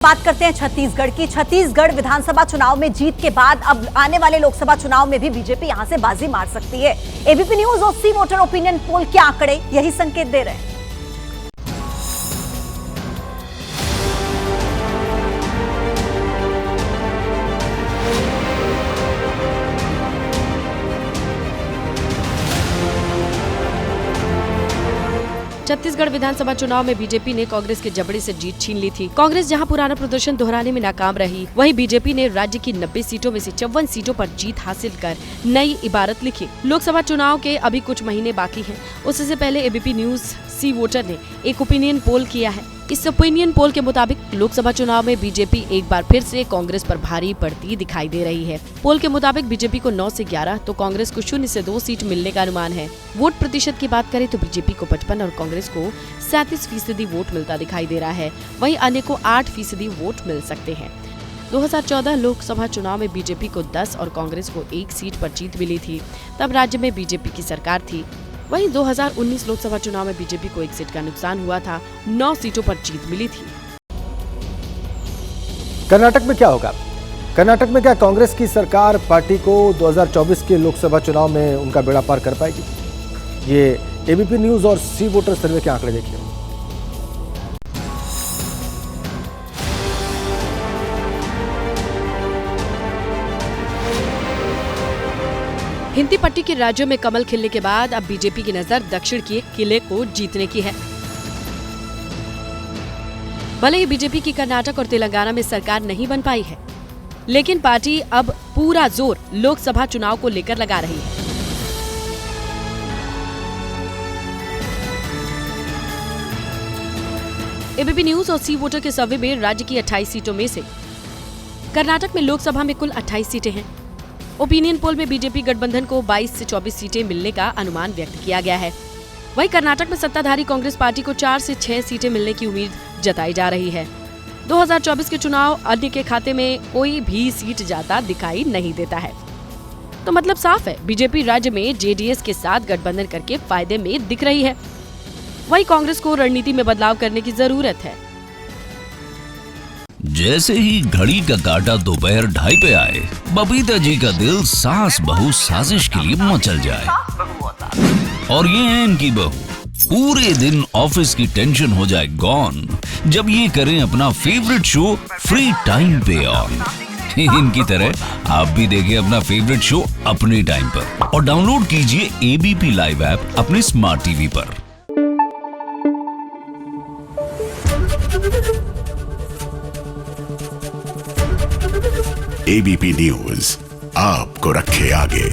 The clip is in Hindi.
बात करते हैं छत्तीसगढ़ की। छत्तीसगढ़ विधानसभा चुनाव में जीत के बाद अब आने वाले लोकसभा चुनाव में भी बीजेपी यहां से बाजी मार सकती है। एबीपी न्यूज और सी वोटर ओपिनियन पोल के आंकड़े यही संकेत दे रहे हैं। छत्तीसगढ़ विधानसभा चुनाव में बीजेपी ने कांग्रेस के जबड़े से जीत छीन ली थी। कांग्रेस जहां पुराना प्रदर्शन दोहराने में नाकाम रही, वहीं बीजेपी ने राज्य की 90 सीटों में से 54 सीटों पर जीत हासिल कर नई इबारत लिखी। लोकसभा चुनाव के अभी कुछ महीने बाकी हैं। उससे पहले एबीपी न्यूज सी वोटर ने एक ओपिनियन पोल किया है। इस ओपिनियन पोल के मुताबिक लोकसभा चुनाव में बीजेपी एक बार फिर से कांग्रेस पर भारी पड़ती दिखाई दे रही है। पोल के मुताबिक बीजेपी को 9 से 11 तो कांग्रेस को 0 से 2 सीट मिलने का अनुमान है। वोट प्रतिशत की बात करें तो बीजेपी को 55 और कांग्रेस को 37% वोट मिलता दिखाई दे रहा है। वहीं अन्य को 8% वोट मिल सकते हैं। 2014 लोकसभा चुनाव में बीजेपी को 10 और कांग्रेस को 1 सीट पर जीत मिली थी। तब राज्य में बीजेपी की सरकार थी। वहीं 2019 लोकसभा चुनाव में बीजेपी को 1 सीट का नुकसान हुआ था। 9 सीटों पर जीत मिली थी। कर्नाटक में क्या होगा? कर्नाटक में क्या कांग्रेस की सरकार पार्टी को 2024 के लोकसभा चुनाव में उनका बेड़ा पार कर पाएगी? ये एबीपी न्यूज और सी वोटर सर्वे के आंकड़े देखिए। हिंदी पट्टी के राज्यों में कमल खिलने के बाद अब बीजेपी की नजर दक्षिण के किले को जीतने की है। भले ही बीजेपी की कर्नाटक और तेलंगाना में सरकार नहीं बन पाई है, लेकिन पार्टी अब पूरा जोर लोकसभा चुनाव को लेकर लगा रही है। एबीपी न्यूज और सी वोटर के सर्वे में राज्य की 28 सीटों में से कर्नाटक में लोकसभा में कुल 28 सीटें हैं। ओपिनियन पोल में बीजेपी गठबंधन को 22 से 24 सीटें मिलने का अनुमान व्यक्त किया गया है। वहीं कर्नाटक में सत्ताधारी कांग्रेस पार्टी को 4 से 6 सीटें मिलने की उम्मीद जताई जा रही है। 2024 के चुनाव अन्य के खाते में कोई भी सीट जाता दिखाई नहीं देता है। तो मतलब साफ है, बीजेपी राज्य में जेडीएस के साथ गठबंधन करके फायदे में दिख रही है। वहीं कांग्रेस को रणनीति में बदलाव करने की जरूरत है। जैसे ही घड़ी का काटा दोपहर 2:30 पे आए, बबीता जी का दिल सास बहू साजिश के लिए मचल जाए। और ये है इनकी बहू, पूरे दिन ऑफिस की टेंशन हो जाए गॉन जब ये करें अपना फेवरेट शो फ्री टाइम पे ऑन। इनकी तरह आप भी देखिए अपना फेवरेट शो अपने टाइम पर और डाउनलोड कीजिए एबीपी लाइव ऐप अपने स्मार्ट टीवी पर। एबीपी न्यूज आपको रखे आगे।